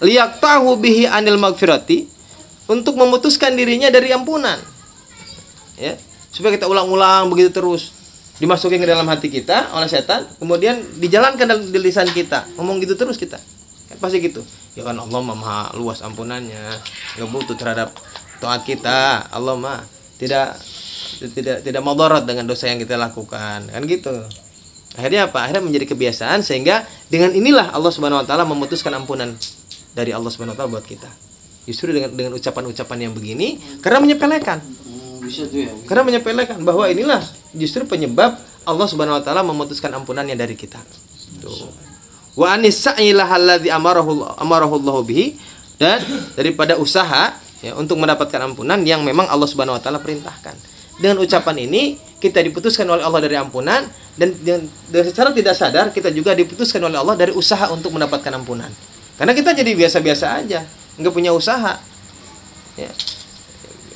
liyaqtahu bihi anil magfirati, untuk memutuskan dirinya dari ampunan. Ya, supaya kita ulang-ulang begitu terus, dimasukin ke dalam hati kita oleh setan, kemudian dijalankan dalam di lisan kita, ngomong gitu terus kita. Kan pasti gitu. Ya kan Allah maha luas ampunannya, enggak butuh terhadap taat kita. Allah mah tidak madarat dengan dosa yang kita lakukan. Kan gitu. Akhirnya apa? Akhirnya menjadi kebiasaan, sehingga dengan inilah Allah Subhanahu wa taala memutuskan ampunan dari Allah Subhanahu wa taala buat kita. Justru dengan ucapan-ucapan yang begini, karena menyepelekan. Karena menyepelekan bahwa inilah justru penyebab Allah Subhanahu wa taala memutuskan ampunannya dari kita. Tuh. Wa anisailah alladzi amarahu Allahu bihi, dan daripada usaha ya untuk mendapatkan ampunan yang memang Allah Subhanahu wa taala perintahkan. Dengan ucapan ini kita diputuskan oleh Allah dari ampunan, dan secara tidak sadar kita juga diputuskan oleh Allah dari usaha untuk mendapatkan ampunan. Karena kita jadi biasa-biasa aja, nggak punya usaha. Ya.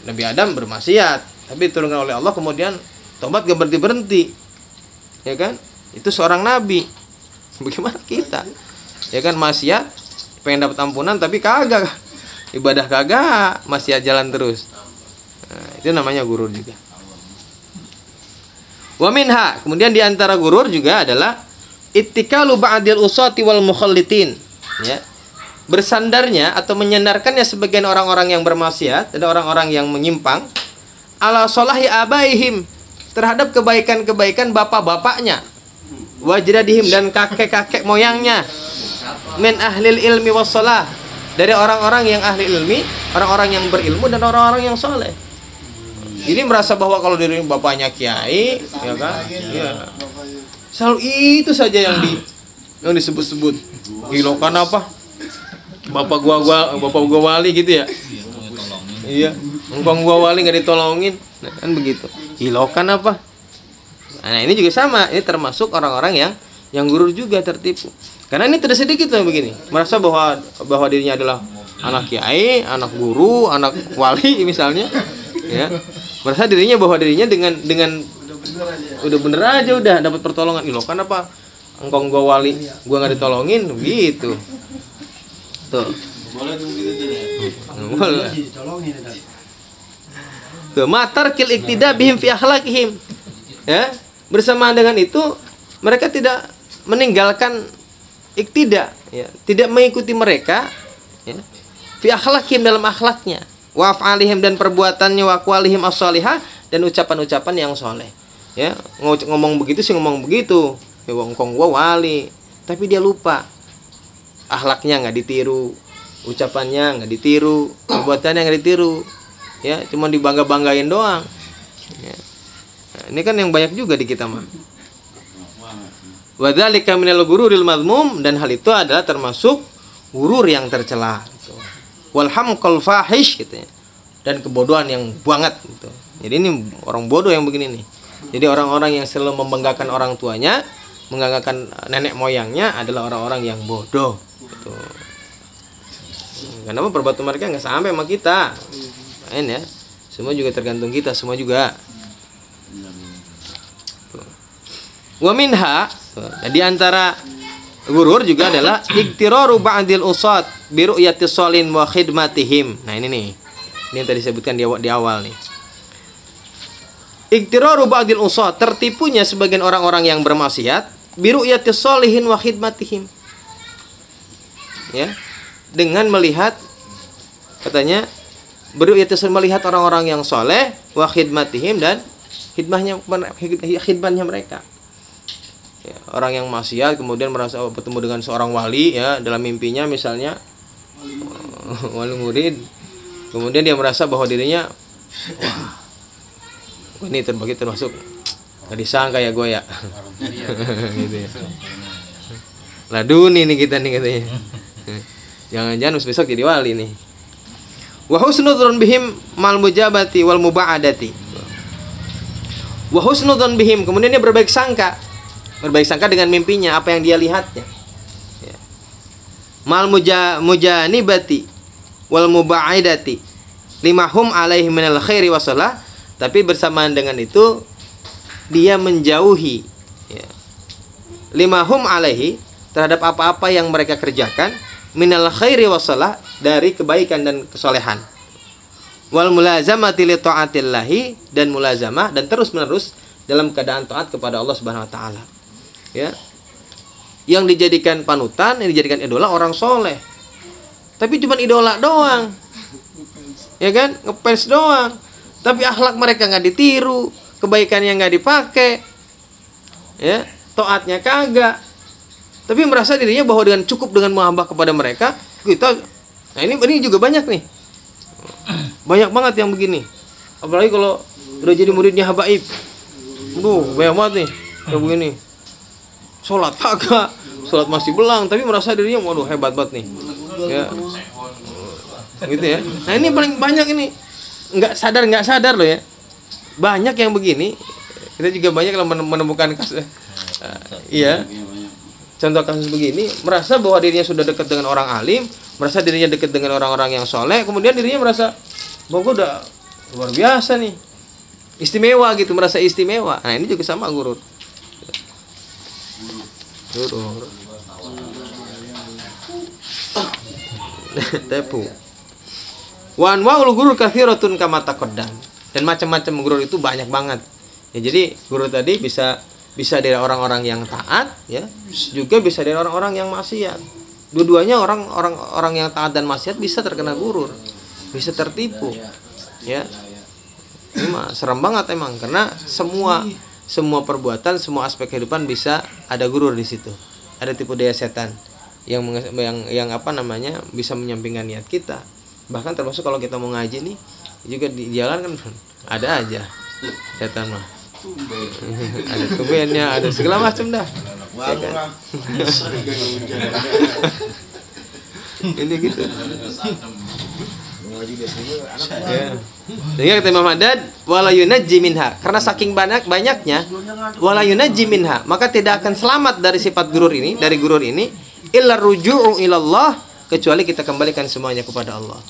Nabi Adam bermaksiat, tapi diturunkan oleh Allah, kemudian tobat gak berhenti-berhenti. Ya kan? Itu seorang nabi. Bagaimana kita? Ya kan, maksiat, pengen dapat ampunan tapi kagak. Ibadah kagak, maksiat jalan terus. Nah, itu namanya gurur juga. Wa minha, kemudian di antara gurur juga adalah ittikalu ba'dil usati wal mukhallitin. Ya. Bersandarnya atau menyandarkannya sebagian orang-orang yang bermaksiat dan orang-orang yang menyimpang ala solahi abaihim, terhadap kebaikan-kebaikan bapak-bapaknya, wajradihim, dan kakek-kakek moyangnya, min ahlil ilmi wassalah, dari orang-orang yang ahli ilmi, orang-orang yang berilmu dan orang-orang yang soleh. Ini merasa bahwa kalau diri bapaknya kiai, ya kan, ya, selalu itu saja yang disebut-sebut. Gilokan apa? bapak gua wali gitu ya. Iya, engkong gua wali nggak ditolongin, nah, kan begitu. Ilokan apa? Nah ini juga sama, ini termasuk orang-orang yang gurur juga tertipu. Karena ini tidak sedikit loh begini, merasa bahwa dirinya adalah anak kiai, anak guru, anak wali misalnya, ya. Merasa bahwa dirinya dengan udah bener aja udah dapat pertolongan. Ilokan apa? Engkong gua wali, gua nggak ditolongin, gitu. Tuh. Boleh tuh gitu tuh. Boleh. Tuh, matar kil iktida bihim fi akhlaqihim. Ya, bersamaan dengan itu mereka tidak meninggalkan iktida, ya, tidak mengikuti mereka, ya. Fi akhlaqihim dalam akhlaknya, wa af'alihim dan perbuatannya, wa aqwalihim as-shalihah dan ucapan-ucapan yang soleh. Ya, ngomong begitu sih ngomong begitu. Ya wongkong gua wali, tapi dia lupa. Akhlaknya nggak ditiru, ucapannya nggak ditiru, perbuatannya nggak ditiru, ya cuma dibangga-banggain doang. Ya. Nah, ini kan yang banyak juga di kita mah. Wadzalika minal gururil madmum, dan hal itu adalah termasuk gurur yang tercela. Gitu. Wal hamqal fahish gitu ya. Dan kebodohan yang banget gitu. Jadi ini orang bodoh yang begini nih. Jadi orang-orang yang selalu membanggakan orang tuanya, membanggakan nenek moyangnya adalah orang-orang yang bodoh. Gitu. Kenapa perbuatan mereka nggak sampai sama kita? Main ya. Semua juga tergantung kita, semua juga. Wa minha, di antara gurur juga adalah iktiraru ba'dil usat bi ru'yati sholin wa khidmatihim. Nah ini nih. Ini yang tadi disebutkan di awal nih. Iktiraru ba'dil usat, tertipunya sebagian orang-orang yang bermaksiat bi ru'yati sholihin wa khidmatihim. Ya. Dengan melihat, katanya beru'yati melihat orang-orang yang soleh wa khidmatihim dan khidmahnya mereka. Ya, orang yang maksiat kemudian merasa bertemu dengan seorang wali, ya, dalam mimpinya misalnya wali murid, kemudian dia merasa bahwa dirinya, wah, ini termasuk nggak disangka ya gue ya. Gitu ya. Laduni nih kita nih katanya. Jangan-jangan besok jadi wali nih. Wa husnudzon bihim mal mujabati wal muba'adati. Wa husnudzon bihim, kemudian dia berbaik sangka dengan mimpinya, apa yang dia lihatnya. Ya. Mal mujanibati wal muba'idati limahum alaihi minal khairi wasalah, tapi bersamaan dengan itu dia menjauhi, ya, limahum alaihi terhadap apa-apa yang mereka kerjakan, minal khairi wasalah dari kebaikan dan kesolehan, wal mulazamati li taatillahi, dan mulazamah dan terus-menerus dalam keadaan taat kepada Allah Subhanahu wa taala. Ya. Yang dijadikan panutan, yang dijadikan idola orang soleh. Tapi cuma idola doang. Ya kan? Ngefans doang. Tapi akhlak mereka nggak ditiru, kebaikannya nggak dipakai. Ya, taatnya kagak. Tapi merasa dirinya bahwa dengan cukup dengan menghamba kepada mereka, kita. Nah ini juga banyak nih. Banyak banget yang begini. Apalagi kalau udah jadi muridnya habaib. Banyak banget nih yang begini. Sholat kagak, sholat masih belang, tapi merasa dirinya waduh hebat banget nih. Ya. Gitu ya. Nah ini paling banyak ini. Nggak sadar loh ya. Banyak yang begini. Kita juga banyak kalau menemukan kasus. Iya. Contoh kasus begini, merasa bahwa dirinya sudah dekat dengan orang alim, merasa dirinya dekat dengan orang-orang yang soleh, kemudian dirinya merasa bahwa gue udah luar biasa nih, istimewa gitu, merasa istimewa. Nah ini juga sama gurur. Tepu. Wa anwa'ul gurur katsiratun kama taqaddam. Dan macam-macam gurur itu banyak banget. Ya, jadi gurur tadi bisa dari orang-orang yang taat, ya, juga bisa dari orang-orang yang maksiat. Dua-duanya orang yang taat dan maksiat bisa terkena gurur, bisa tertipu. Ya. Ini mah serem banget emang, karena semua perbuatan, semua aspek kehidupan bisa ada gurur di situ. Ada tipu daya setan yang apa namanya bisa menyampingkan niat kita. Bahkan termasuk kalau kita mau ngaji nih, juga di jalan kan ada aja setan mah. Ada tumbennya, ada segala macam dah. Ya kan? Ini gitu. Ya. Sehingga kata Imam Haddad, wala yunajji minha, karena saking banyaknya wala yunajji minha, maka tidak akan selamat dari sifat gurur ini, dari gurur ini, illa ruju'u ilallah, kecuali kita kembalikan semuanya kepada Allah.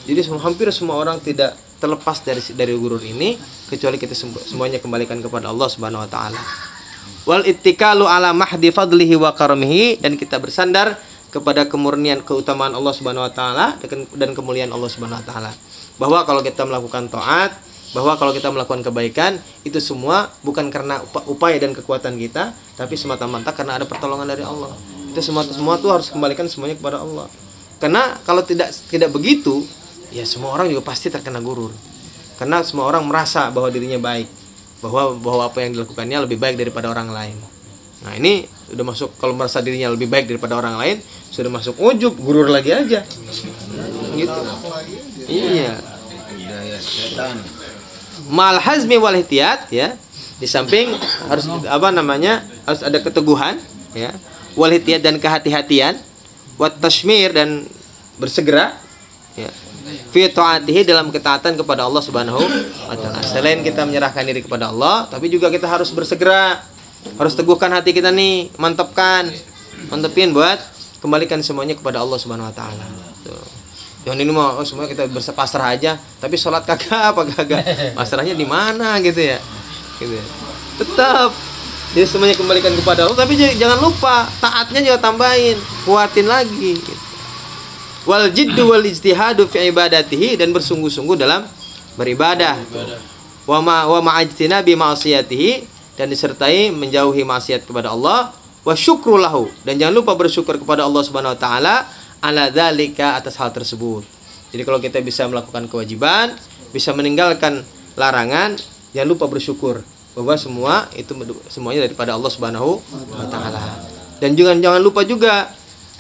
Jadi hampir semua orang tidak terlepas dari gurur ini, kecuali kita semuanya kembalikan kepada Allah Subhanahu wa taala. Wal ittikalu ala mahdi fadlihi wa karamihi, dan kita bersandar kepada kemurnian keutamaan Allah Subhanahu wa taala dan kemuliaan Allah Subhanahu wa taala. Bahwa kalau kita melakukan taat, bahwa kalau kita melakukan kebaikan, itu semua bukan karena upaya dan kekuatan kita, tapi semata-mata karena ada pertolongan dari Allah. Itu semua tuh harus kembalikan semuanya kepada Allah. Karena kalau tidak begitu, ya semua orang juga pasti terkena gurur. Karena semua orang merasa bahwa dirinya baik, bahwa apa yang dilakukannya lebih baik daripada orang lain. Nah, ini udah masuk, kalau merasa dirinya lebih baik daripada orang lain, sudah masuk ujub, gurur lagi aja. Gitu. Iya. Mal hazmi wal ihtiyat, ya. Di samping harus harus ada keteguhan, ya. Wal ihtiyat dan kehati-hatian, wat tashmir dan bersegera, ya. Fi ta'atihi, dalam ketaatan kepada Allah Subhanahu wa taala. Selain kita menyerahkan diri kepada Allah, tapi juga kita harus bersegera. Harus teguhkan hati kita nih, mantepin buat kembalikan semuanya kepada Allah Subhanahu wa taala. Tuh. Jangan ini mah semuanya kita pasrah aja, tapi sholat kagak pasrahnya di mana gitu ya. Gitu ya. Tetap jadi semuanya kembalikan kepada Allah, tapi jangan lupa taatnya juga tambahin, kuatin lagi gitu. Wal jiddu wal ijtihadu fi ibadatihi, dan bersungguh-sungguh dalam beribadah. Wa ma'ajtina bi ma'siyatihi, dan disertai menjauhi maksiat kepada Allah, wa syukru lahu, dan jangan lupa bersyukur kepada Allah Subhanahu wa taala ala dzalika, atas hal tersebut. Jadi kalau kita bisa melakukan kewajiban, bisa meninggalkan larangan, jangan lupa bersyukur bahwa semuanya daripada Allah Subhanahu wa taala. Dan jangan lupa juga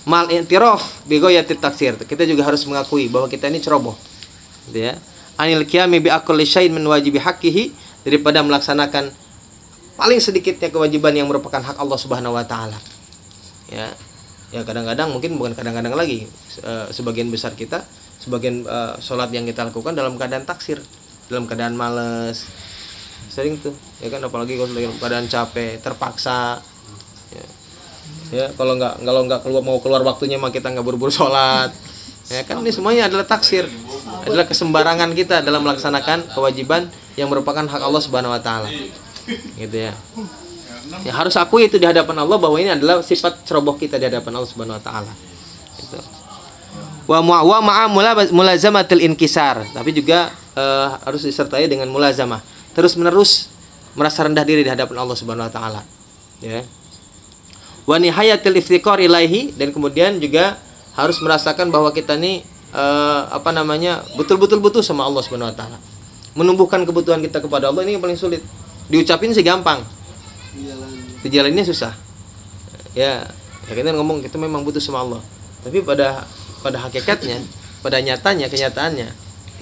mal i'tiraf bi ghayatit taksir. Kita juga harus mengakui bahwa kita ini ceroboh. Gitu ya. Anil qiyami bi aqalli syai'in min wajibi haqqihi, daripada melaksanakan paling sedikitnya kewajiban yang merupakan hak Allah Subhanahu wa taala. Ya. Ya kadang-kadang, mungkin bukan kadang-kadang lagi, sebagian besar kita, sholat yang kita lakukan dalam keadaan taksir, dalam keadaan malas. Sering tuh, ya kan, apalagi kalau dalam keadaan capek, terpaksa. Ya, kalau nggak mau keluar waktunya mah kita nggak buru-buru sholat. Ya kan, ini semuanya adalah taksir, adalah kesembarangan kita dalam melaksanakan kewajiban yang merupakan hak Allah Subhanahu wa taala. Gitu ya. Ya harus akui itu di hadapan Allah, bahwa ini adalah sifat ceroboh kita di hadapan Allah Subhanahu wa taala. Gitu. Wa ma'a mulazamatil inkisar, tapi juga harus disertai dengan mulazamah, terus-menerus merasa rendah diri di hadapan Allah Subhanahu wa taala. Ya. Wa nihayatil iftiqar ilaihi, dan kemudian juga harus merasakan bahwa kita ini betul-betul butuh sama Allah Subhanahu wa taala. Menumbuhkan kebutuhan kita kepada Allah ini yang paling sulit. Diucapin sih gampang, dijalaninnya susah. Ya kita ngomong kita memang butuh sama Allah, tapi pada hakikatnya, pada kenyataannya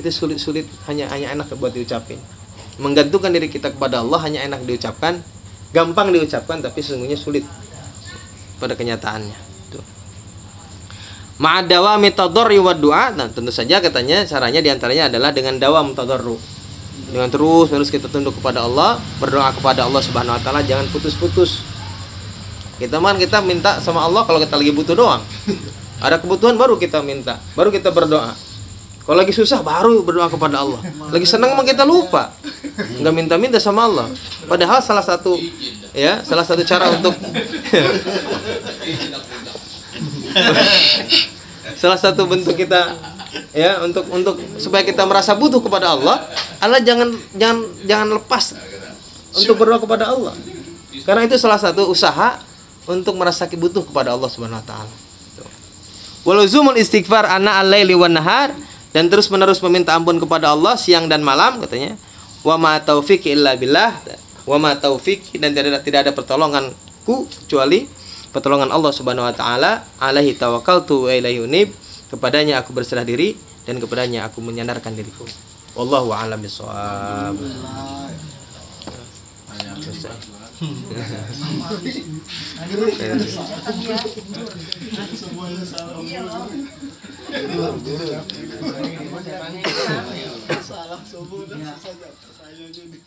itu sulit, hanya enak buat diucapin. Menggantungkan diri kita kepada Allah hanya enak diucapkan, gampang diucapkan, tapi sesungguhnya sulit pada kenyataannya. Ma'adawami tadarru wa du'a. Nah, tentu saja katanya caranya diantaranya adalah dengan dawam tadarru, dengan terus kita tunduk kepada Allah, berdoa kepada Allah Subhanahu wa taala, jangan putus-putus. Kita minta sama Allah kalau kita lagi butuh doang. Ada kebutuhan baru kita minta, baru kita berdoa. Kalau lagi susah baru berdoa kepada Allah. Lagi senang mah kita lupa, nggak minta-minta sama Allah. Padahal salah satu cara untuk salah satu bentuk kita, ya, untuk supaya kita merasa butuh kepada Allah adalah jangan lepas untuk berdoa kepada Allah. Karena itu salah satu usaha untuk merasa butuh kepada Allah Subhanahu wa taala. Waluzumul istighfar ana al-laili wan nahar, dan terus-menerus meminta ampun kepada Allah siang dan malam, katanya. Wa ma taufiqi illa billah, wa ma taufiqi, dan tidak ada pertolonganku kecuali pertolongan Allah Subhanahu wa taala. Alaihi tawakkaltu wa ilaihi unib, kepadanya aku berserah diri dan kepadanya aku menyandarkan diriku. Wallahu a'lam bishawab. Semuanya salah. Salah semua. Saya jadi.